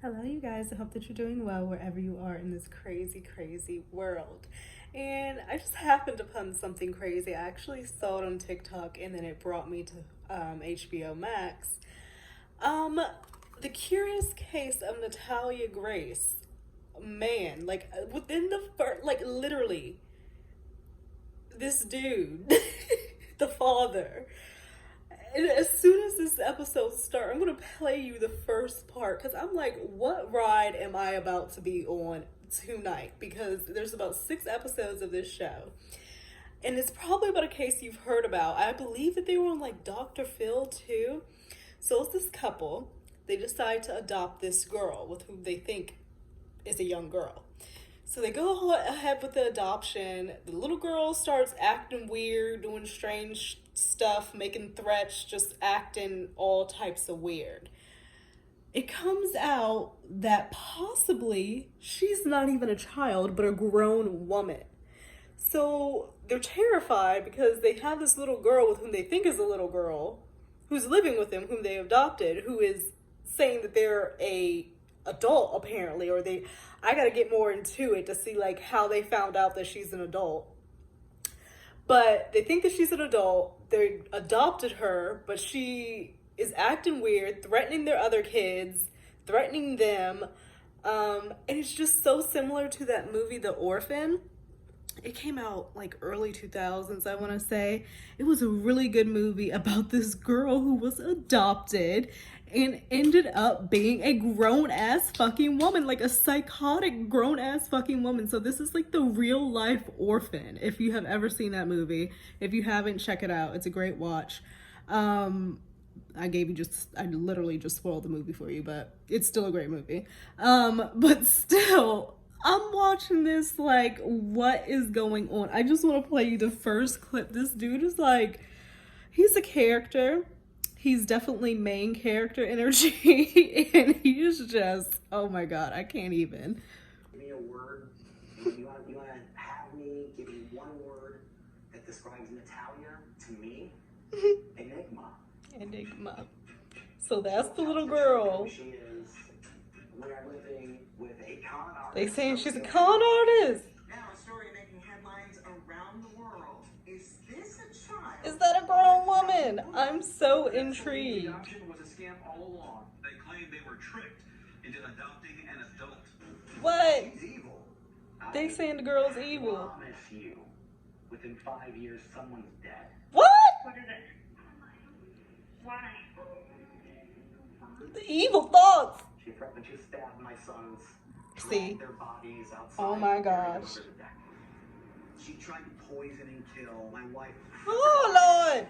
Hello, you guys. I hope that you're doing well wherever you are in this crazy, crazy world. And I just happened upon something crazy. I actually saw it on TikTok and then it brought me to HBO Max. Um, the curious case of Natalia Grace. Man, within the first, literally, this dude, the father. And as soon as this episode starts, I'm gonna play you the first part because I'm like, what ride am I about to be on tonight? Because there's about 6 episodes of this show, and it's probably about a case you've heard about. I believe that they were on like Dr. Phil too. So it's this couple. They decide to adopt this girl with whom they think is a young girl. So they go ahead with the adoption. The little girl starts acting weird, doing strange stuff, making threats, just acting all types of weird. It comes out that possibly she's not even a child, but a grown woman. So they're terrified because they have this little girl with whom they think is a little girl who's living with them, whom they adopted, who is saying that they're a adult apparently, or they I gotta get more into it to see like how they found out that she's an adult. But they think that she's an adult. They adopted her, but she is acting weird, threatening their other kids, threatening them. And it's just so similar to that movie, The Orphan. It came out like early 2000s, I want to say. It was a really good movie about this girl who was adopted and ended up being a grown ass fucking woman, like a psychotic grown ass fucking woman. So this is like the real life Orphan. If you have ever seen that movie, if you haven't, check it out. It's a great watch. I literally just spoiled the movie for you, but it's still a great movie. But still, I'm watching this like, what is going on? I just want to play you the first clip. This dude is like, he's a character. He's definitely main character energy, and he is just, oh my god, I can't even. Give me a word. You want to have me give you one word that describes Natalia to me? Enigma. Enigma. So that's the little girl. She is. We are living with a con artist. They saying she's a con artist. Now a story making headlines around the world. Is this a child? Is that a grown woman? I'm so intrigued. Adoption was a scam all along. They claimed they were tricked into adopting an adult. What? She's evil. They saying the girl's evil. I promise you, within 5 years, someone's dead. What? What is it? Why? The evil thoughts. She threatened to stab my sons. See? Their bodies outside. Oh my buried gosh. over the deck. She tried to poison and kill my wife. Oh Lord.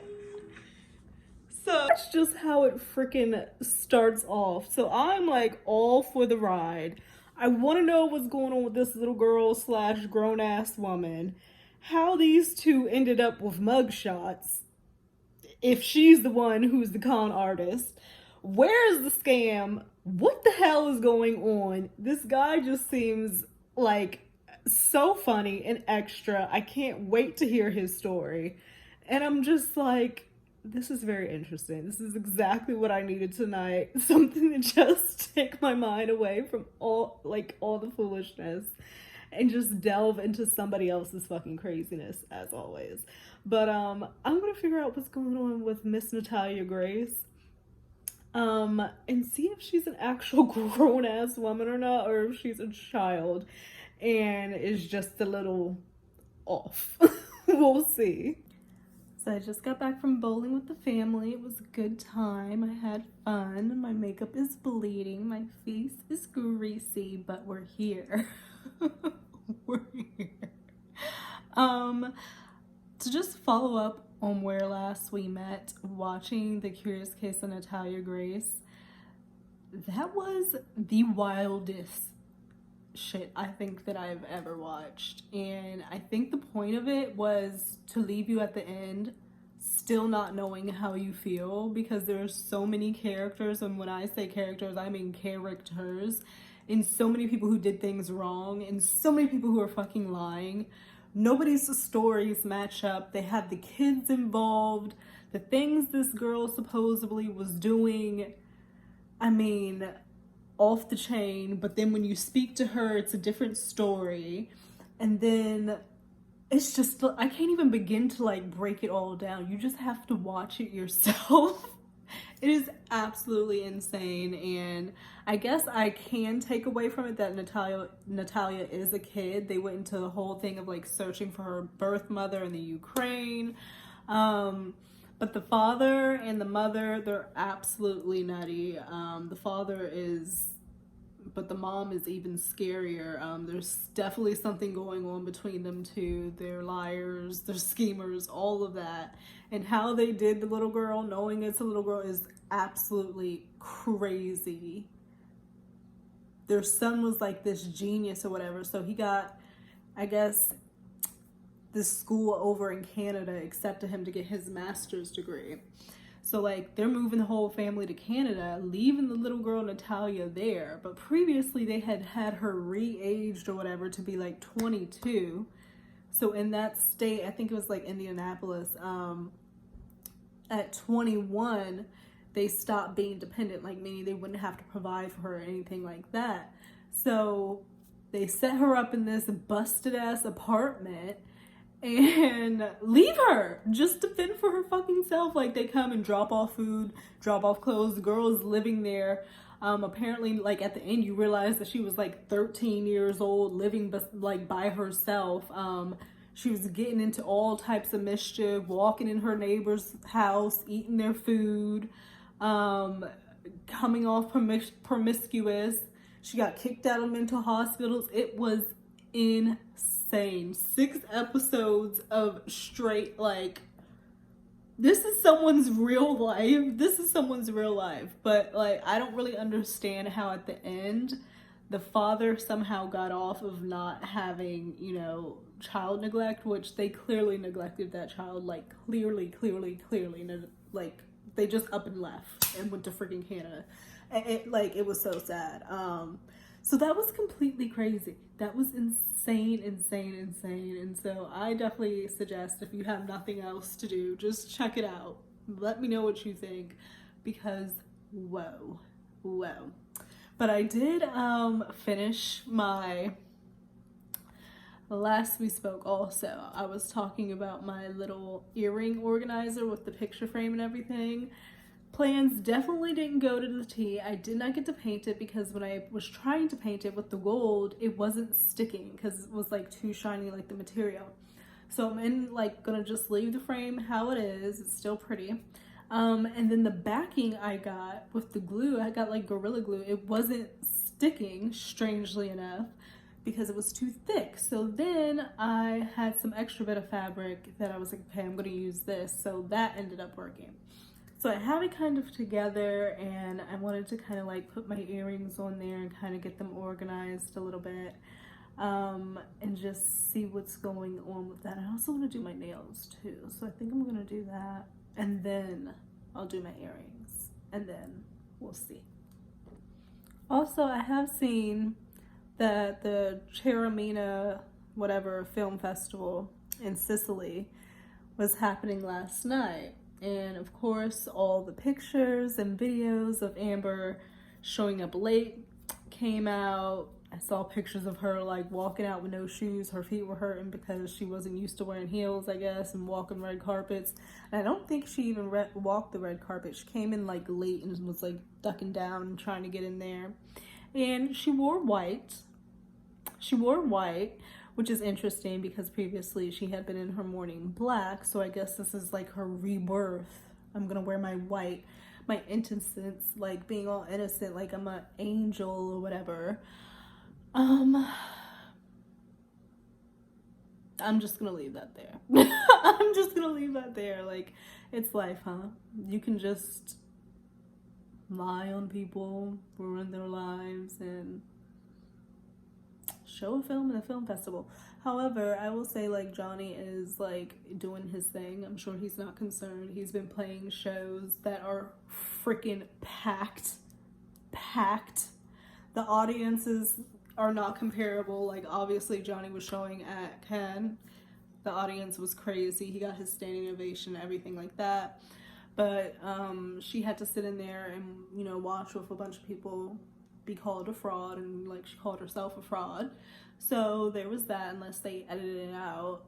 So that's just how it freaking starts off. So I'm like all for the ride. I want to know what's going on with this little girl slash grown ass woman. How these two ended up with mugshots. If she's the one who's the con artist. Where is the scam? What the hell is going on? This guy just seems like so funny and extra. I can't wait to hear his story. And I'm just like, this is very interesting. This is exactly what I needed tonight. Something to just take my mind away from all the foolishness and just delve into somebody else's fucking craziness as always. But I'm gonna figure out what's going on with Miss Natalia Grace. And see if she's an actual grown ass woman or not, or if she's a child and is just a little off. We'll see. So I just got back from bowling with the family. It was a good time. I had fun. My makeup is bleeding. My face is greasy, but we're here. We're here. To just follow up on where last we met, watching The Curious Case of Natalia Grace, that was the wildest shit I think that I've ever watched. And I think the point of it was to leave you at the end still not knowing how you feel, because there's so many characters, and when I say characters I mean characters, and so many people who did things wrong, and so many people who are fucking lying. Nobody's stories match up. They had the kids involved, the things this girl supposedly was doing. I mean, off the chain, but then when you speak to her, it's a different story. And then it's just, I can't even begin to like break it all down. You just have to watch it yourself. It is absolutely insane, and I guess I can take away from it that Natalia is a kid. They went into the whole thing of like searching for her birth mother in the Ukraine. But the father and the mother, they're absolutely nutty. The father is, but the mom is even scarier. There's definitely something going on between them two. They're liars, they're schemers, all of that. And how they did the little girl, knowing it's a little girl, is absolutely crazy. Their son was like this genius or whatever, so he got, I guess, this school over in Canada accepted him to get his master's degree. So like they're moving the whole family to Canada, leaving the little girl Natalia there. But previously they had her re-aged or whatever to be like 22. So in that state, I think it was like Indianapolis, at 21, they stopped being dependent, like meaning they wouldn't have to provide for her or anything like that. So they set her up in this busted ass apartment and leave her just to fend for her fucking self. Like they come and drop off food, drop off clothes. The girl is living there. Apparently, like at the end, you realize that she was like 13 years old, living like by herself. She was getting into all types of mischief, walking in her neighbor's house, eating their food, coming off promiscuous. She got kicked out of mental hospitals. It was insane. 6 episodes of straight, like, this is someone's real life. This is someone's real life. But, like, I don't really understand how at the end the father somehow got off of not having, you know, child neglect, which they clearly neglected that child, like, clearly, like, they just up and left and went to freaking Canada. It was so sad. So that was completely crazy. That was insane. And so I definitely suggest, if you have nothing else to do, just check it out. Let me know what you think, because whoa. But I did finish my, last we spoke also, I was talking about my little earring organizer with the picture frame and everything. Plans definitely didn't go to the T. I did not get to paint it because when I was trying to paint it with the gold, it wasn't sticking because it was like too shiny, like the material. So I'm gonna just leave the frame how it is. It's still pretty. And then the backing I got with the glue, I got like Gorilla Glue. It wasn't sticking, strangely enough, because it was too thick. So then I had some extra bit of fabric that I was like, okay, I'm gonna use this. So that ended up working. So I have it kind of together, and I wanted to kind of like put my earrings on there and kind of get them organized a little bit, and just see what's going on with that. I also want to do my nails too. So I think I'm gonna do that, and then I'll do my earrings, and then we'll see. Also, I have seen that the Cheromina whatever film festival in Sicily was happening last night. And of course, all the pictures and videos of Amber showing up late came out. I saw pictures of her like walking out with no shoes. Her feet were hurting because she wasn't used to wearing heels, I guess, and walking red carpets. And I don't think she even walked the red carpet. She came in like late and was like ducking down and trying to get in there. And she wore white. Which is interesting because previously she had been in her morning black. So I guess this is like her rebirth. I'm gonna wear my white, my innocence, like being all innocent, like I'm an angel or whatever. I'm just gonna leave that there. I'm just gonna leave that there. Like, it's life, huh? You can just lie on people, ruin their lives, and show a film at a film festival. However, I will say, like, Johnny is like doing his thing. I'm sure he's not concerned. He's been playing shows that are freaking packed. The audiences are not comparable. Like, obviously Johnny was showing at Cannes. The audience was crazy. He got his standing ovation, everything like that. But she had to sit in there and, you know, watch with a bunch of people be called a fraud, and like she called herself a fraud. So there was that, unless they edited it out,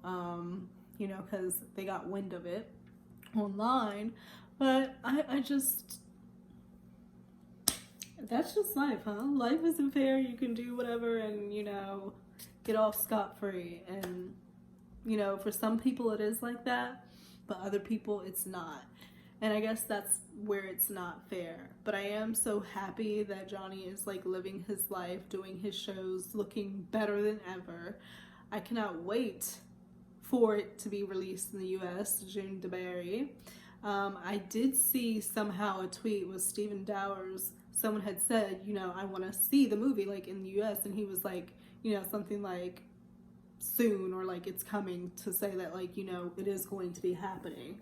you know, because they got wind of it online. But I just, that's just life, huh? Life isn't fair. You can do whatever and, you know, get off scot-free. And, you know, for some people it is like that, but other people it's not. And I guess that's where it's not fair. But I am so happy that Johnny is like living his life, doing his shows, looking better than ever. I cannot wait for it to be released in the US, June DeBerry. I did see somehow a tweet with Stephen Dowers. Someone had said, you know, I want to see the movie like in the US, and he was like, you know, something like soon, or like it's coming, to say that like, you know, it is going to be happening.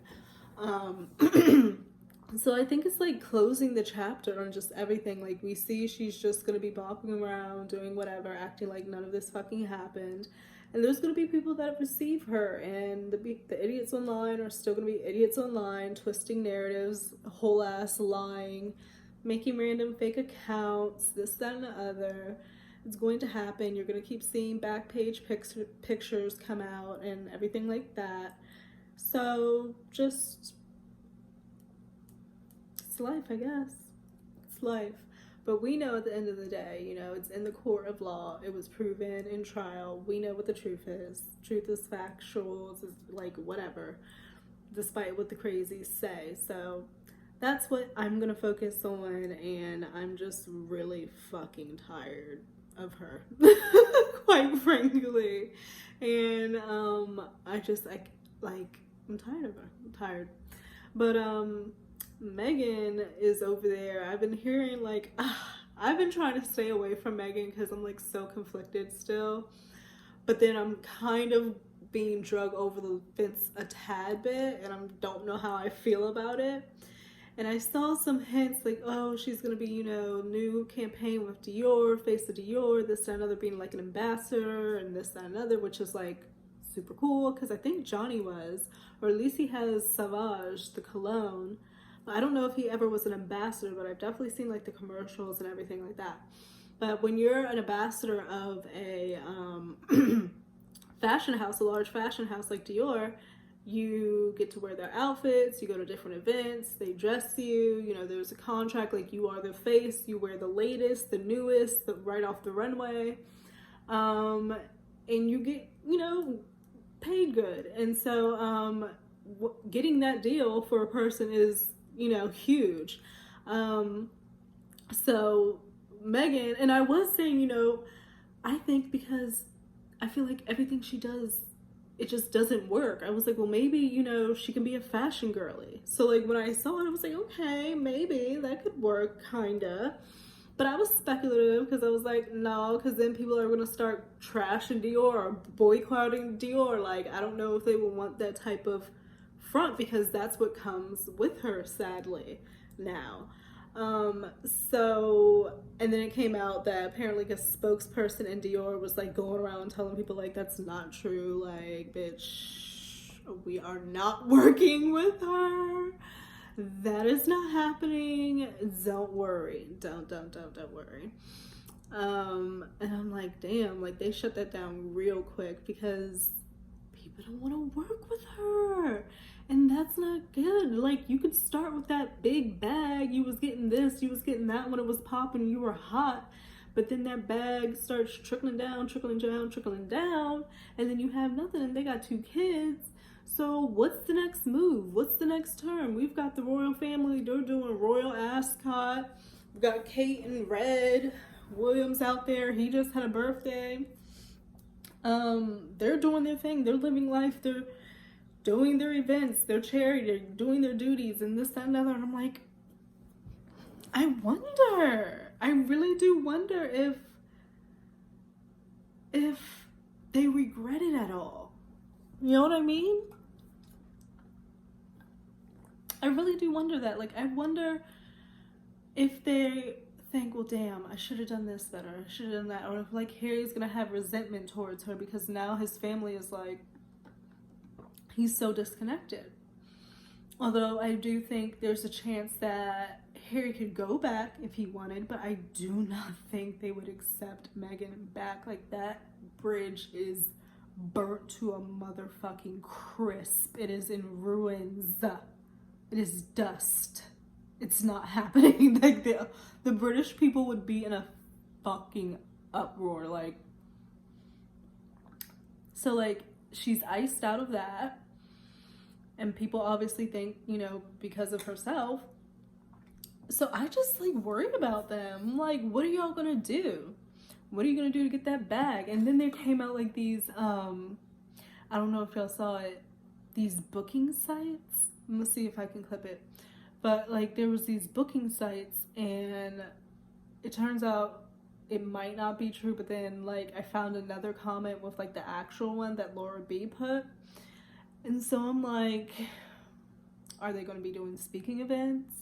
So I think it's like closing the chapter on just everything. Like we see she's just gonna be bopping around, doing whatever, acting like none of this fucking happened. And there's gonna be people that receive her, and the idiots online are still gonna be idiots online, twisting narratives, whole ass lying, making random fake accounts, this, that, and the other. It's going to happen. You're gonna keep seeing back page pictures come out and everything like that. So just, it's life, I guess. It's life. But we know at the end of the day, you know, it's in the court of law. It was proven in trial. We know what the truth is. Truth is factual. It's like whatever, despite what the crazies say. So that's what I'm going to focus on. And I'm just really fucking tired of her, quite frankly. And I'm tired of her. I'm tired. But Megan is over there. I've been hearing like, I've been trying to stay away from Megan because I'm like so conflicted still. But then I'm kind of being drug over the fence a tad bit, and I don't know how I feel about it. And I saw some hints like, oh, she's going to be, you know, new campaign with Dior, face of Dior, this, that, another, being like an ambassador, and this, that, another, which is like super cool, because I think Johnny was, or at least he has Savage, the cologne. I don't know if he ever was an ambassador, but I've definitely seen like the commercials and everything like that. But when you're an ambassador of a fashion house, a large fashion house like Dior, you get to wear their outfits, you go to different events, they dress you, you know, there's a contract, like you are the face, you wear the latest, the newest, right off the runway, and you get, you know, paid good. And so getting that deal for a person is, you know, huge. So Megan, and I was saying, you know, I think because I feel like everything she does, it just doesn't work. I was like, well, maybe, you know, she can be a fashion girly. So like when I saw it, I was like, okay, maybe that could work, kinda. But I was speculative because I was like, no, because then people are going to start trashing Dior or boycotting Dior. Like, I don't know if they will want that type of front, because that's what comes with her, sadly, now. So, and then it came out that apparently a spokesperson in Dior was like going around telling people like, that's not true, like, bitch, we are not working with her, that is not happening, don't worry, don't worry. And I'm like, damn, like they shut that down real quick because people don't want to work with her. And that's not good. Like, you could start with that big bag. You was getting this, you was getting that when it was popping, you were hot. But then that bag starts trickling down, and then you have nothing, and they got 2 kids. So what's the next move? What's the next term? We've got the royal family. They're doing Royal Ascot. We've got Kate and Red Williams out there. He just had a birthday. They're doing their thing. They're living life. They're doing their events, their charity, they're doing their duties, and this, that, and other. And I'm like, I really do wonder if they regret it at all. You know what I mean? I really do wonder that. Like, I wonder if they think, well, damn, I should have done this better, I should have done that. Or if, like, Harry's gonna have resentment towards her because now his family is like, he's so disconnected. Although I do think there's a chance that Harry could go back if he wanted, but I do not think they would accept Meghan back. Like, that bridge is burnt to a motherfucking crisp. It is in ruins. It is dust. It's not happening. Like, the British people would be in a fucking uproar. Like, so, like, she's iced out of that. And people obviously think, you know, because of herself. So I just, like, worried about them. Like, what are y'all gonna do? What are you gonna do to get that bag? And then there came out, like, these, I don't know if y'all saw it, these booking sites. I'm gonna see if I can clip it. But, like, there was these booking sites, and it turns out it might not be true, but then, like, I found another comment with, like, the actual one that Laura B put. And so I'm like, are they going to be doing speaking events?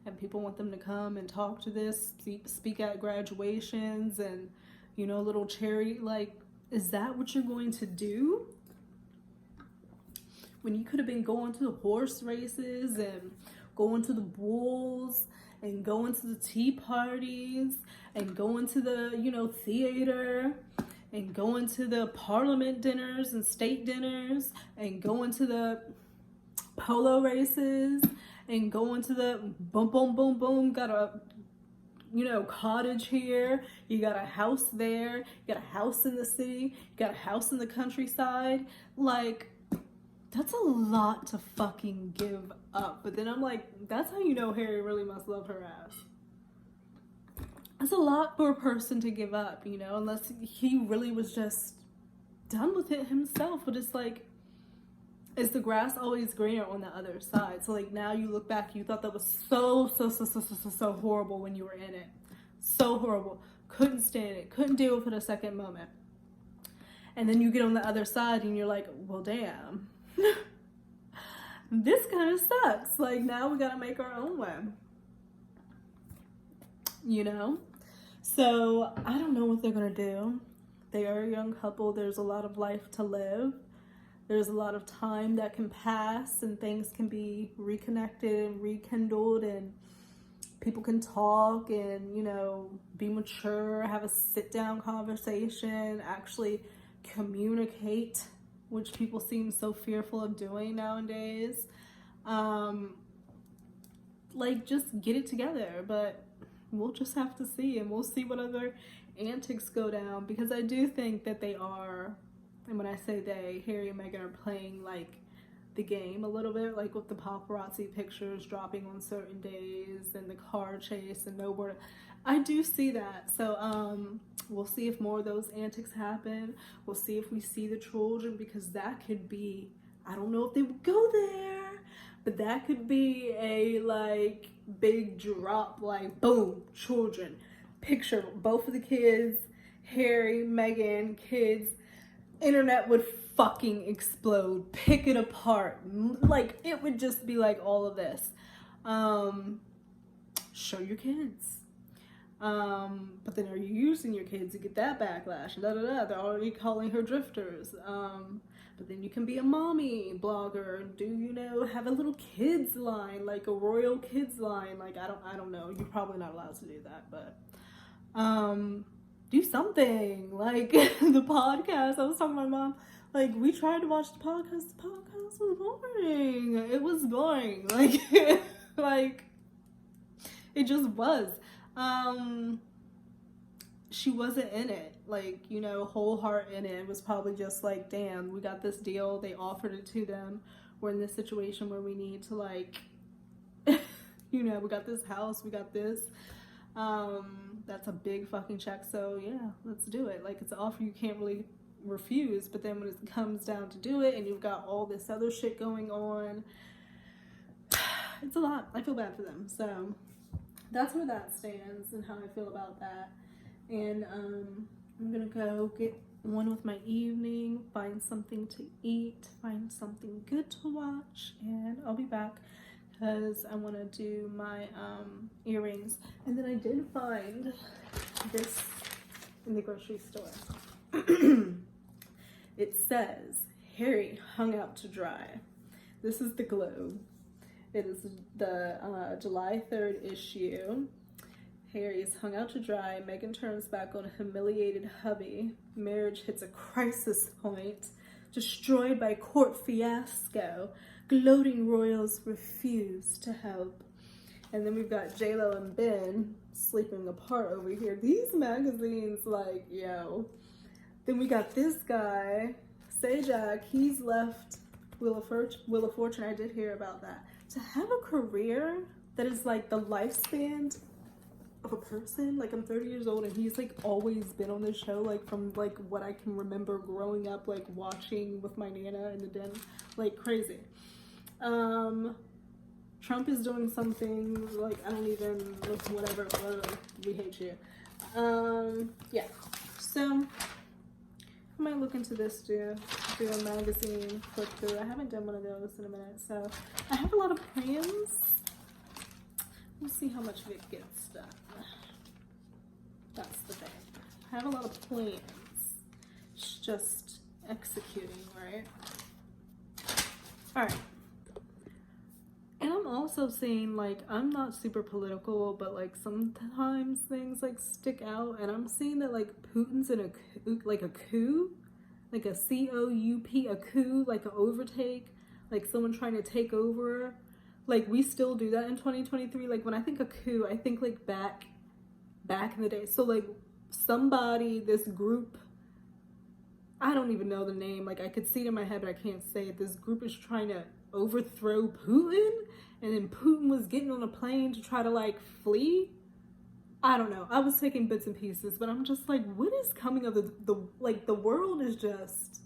And people want them to come and talk to this, speak at graduations and, you know, little charity. Like, is that what you're going to do? When you could have been going to the horse races and going to the bulls and going to the tea parties and going to the, you know, theater and going to the parliament dinners and state dinners and going to the polo races and going to the boom, boom, boom, boom, got a, you know, cottage here, you got a house there, you got a house in the city, you got a house in the countryside. Like, that's a lot to fucking give up. But then I'm like, that's how you know Harry really must love her ass. That's a lot for a person to give up, you know, unless he really was just done with it himself. But it's like, is the grass always greener on the other side? So, like, now you look back, you thought that was so horrible when you were in it. So horrible. Couldn't stand it. Couldn't deal with it a second moment. And then you get on the other side and you're like, well, damn. This kind of sucks. Like, now we gotta make our own way. You know? So, I don't know what they're gonna do. They are a young couple. There's a lot of life to live. There's a lot of time that can pass and things can be reconnected and rekindled and people can talk and, you know, be mature, have a sit-down conversation, actually communicate, which people seem so fearful of doing nowadays. Like, just get it together. But we'll just have to see, and we'll see what other antics go down, because I do think that they are, and when I say they, Harry and Meghan are playing, like, the game a little bit, like with the paparazzi pictures dropping on certain days and the car chase and nowhere. I do see that. So we'll see if more of those antics happen. We'll see if we see the children, because that could be, I don't know if they would go there, but that could be a, like, big drop, like, boom, children. Picture both of the kids, Harry, Meghan, kids. Internet would fucking explode. Pick it apart. Like, it would just be like all of this. Show your kids. But then are you using your kids to get that backlash? Da, da, da. They're already calling her drifters. But then you can be a mommy blogger. Do, you know, have a little kids line, like a royal kids line. Like, I don't know. You're probably not allowed to do that, but do something. Like, the podcast. I was talking to my mom. Like, we tried to watch the podcast. The podcast was boring. It was boring. Like, like, it just was. She wasn't in it, like, you know, whole heart in it. It was probably just like, damn, we got this deal, they offered it to them, we're in this situation where we need to, like, you know, we got this house, we got this, that's a big fucking check, so yeah, let's do it. Like, it's an offer you can't really refuse. But then when it comes down to do it and you've got all this other shit going on, it's a lot. I feel bad for them. So that's where that stands and how I feel about that. And I'm gonna go get one with my evening, find something to eat, find something good to watch, and I'll be back because I want to do my earrings. And then I did find this in the grocery store. It says Harry hung out to dry. This is the globe, It is the July 3rd issue. Harry's hung out to dry. Meghan turns back on a humiliated hubby. Marriage hits a crisis point. Destroyed by court fiasco. Gloating royals refuse to help. And then we've got J-Lo and Ben sleeping apart over here. These magazines, like, yo. Then we got this guy, Sajak. He's left Wheel of Fortune. I did hear about that. To have a career that is like the lifespan of a person, like I'm 30 years old and he's like always been on this show, like from like what I can remember growing up, like watching with my Nana in the den, like crazy. Trump is doing something like I don't even whatever. We hate you. Yeah. So I might look into this, do a magazine flip through. I haven't done one of those in a minute, so I have a lot of plans. We'll see how much of it gets done. That's the thing. I have a lot of plans. It's just executing, right? All right. And I'm also saying, like, I'm not super political, but like sometimes things like stick out, and I'm seeing that like Putin's in a coup, like a coup, like a COUP, a coup, like an overtake, like someone trying to take over. Like we still do that in 2023. Like when I think a coup, I think like back in the day. So like somebody, this group, I don't even know the name. Like I could see it in my head, but I can't say it. This group is trying to overthrow Putin, and then Putin was getting on a plane to try to like flee. I don't know. I was taking bits and pieces, but I'm just like, what is coming of the world is just,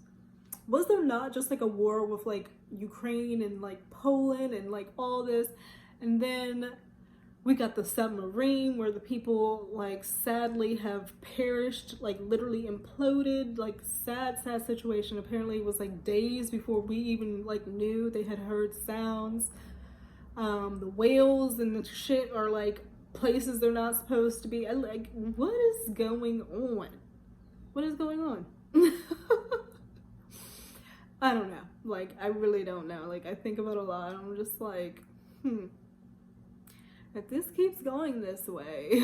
was there not just like a war with like Ukraine and like Poland and like all this, and then we got the submarine where the people like sadly have perished, like literally imploded, like sad situation. Apparently it was like days before we even like knew they had heard sounds. The whales and the shit are like places they're not supposed to be. Like, what is going on? What is going on? I don't know. Like, I really don't know. Like, I think about it a lot. I'm just like, if this keeps going this way,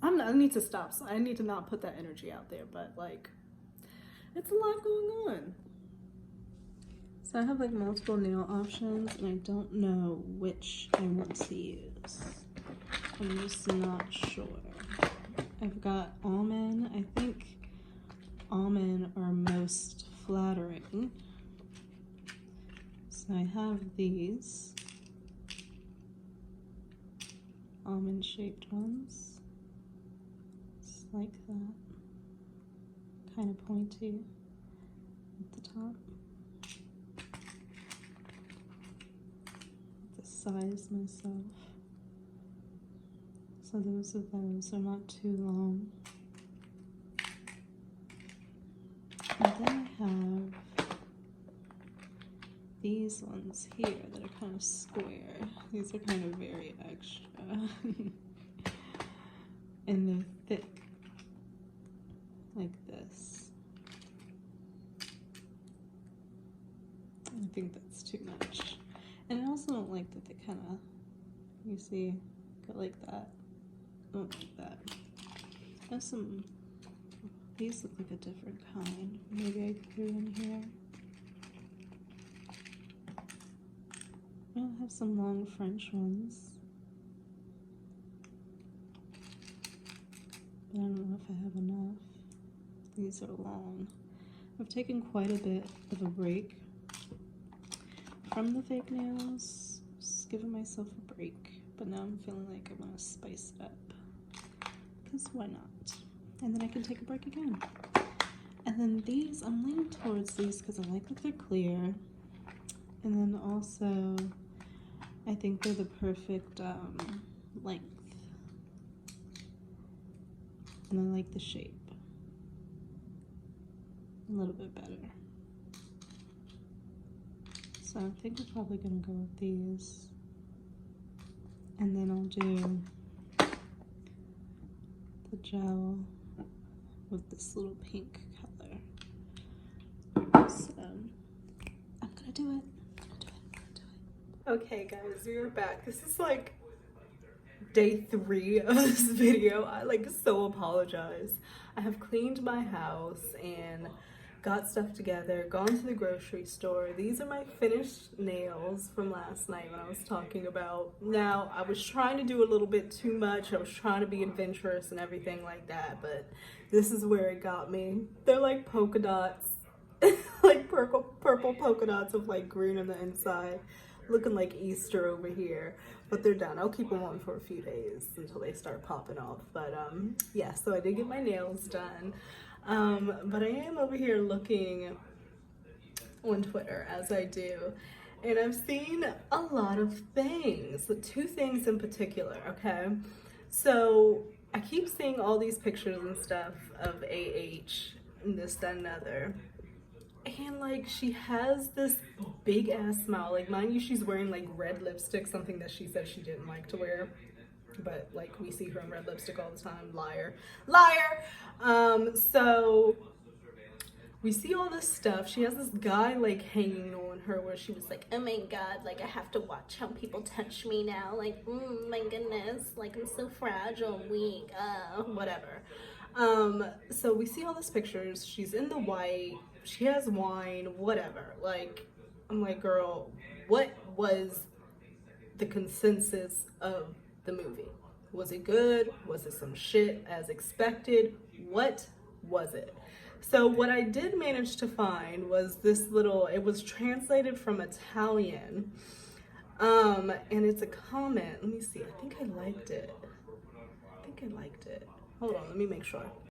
I need to stop. So I need to not put that energy out there. But like, it's a lot going on. So I have like multiple nail options, and I don't know which I want to use. I'm just not sure. I've got almond. I think almond are most flattering. So I have these almond shaped ones. Just like that. Kind of pointy at the top. Size myself. So those are not too long. And then I have these ones here that are kind of square. These are kind of very extra. And they're thick, like this. I think that's too much. And I also don't like that they kind of, you see, go like that. I don't like that. I have some, these look like a different kind. Maybe I could put in here. I have some long French ones. But I don't know if I have enough. These are long. I've taken quite a bit of a break from the fake nails, just giving myself a break, but now I'm feeling like I want to spice it up, because why not? And then I can take a break again. And then these, I'm leaning towards these because I like that they're clear, and then also I think they're the perfect length, and I like the shape a little bit better. So I think I'm probably gonna go with these, and then I'll do the gel with this little pink color. So I'm gonna do it. Okay guys, we're back. This is like day 3 of this video. I like so apologize. I have cleaned my house and got stuff together, gone to the grocery store. These are my finished nails from last night when I was talking about. Now, I was trying to do a little bit too much. I was trying to be adventurous and everything like that, but this is where it got me. They're like polka dots, like purple polka dots with like green on the inside. Looking like Easter over here, but they're done. I'll keep them on for a few days until they start popping off. But yeah, so I did get my nails done. But I am over here looking on Twitter, as I do, and I've seen a lot of things. 2 things in particular, okay? So I keep seeing all these pictures and stuff of AH and this, that, and other. And like, she has this big ass smile. Like, mind you, she's wearing like red lipstick, something that she said she didn't like to wear. But like, we see her in red lipstick all the time. Liar. So we see all this stuff. She has this guy like hanging on her where she was like, oh my god, like I have to watch how people touch me now. Like, my goodness, like I'm so fragile, weak, whatever. So we see all these pictures. She's in the white. She has wine, whatever. Like, I'm like, girl, what was the consensus of the movie? Was it good? Was it some shit as expected? What was it? So what I did manage to find was this little, it was translated from Italian. And it's a comment. Let me see. I think I liked it. Hold on, let me make sure.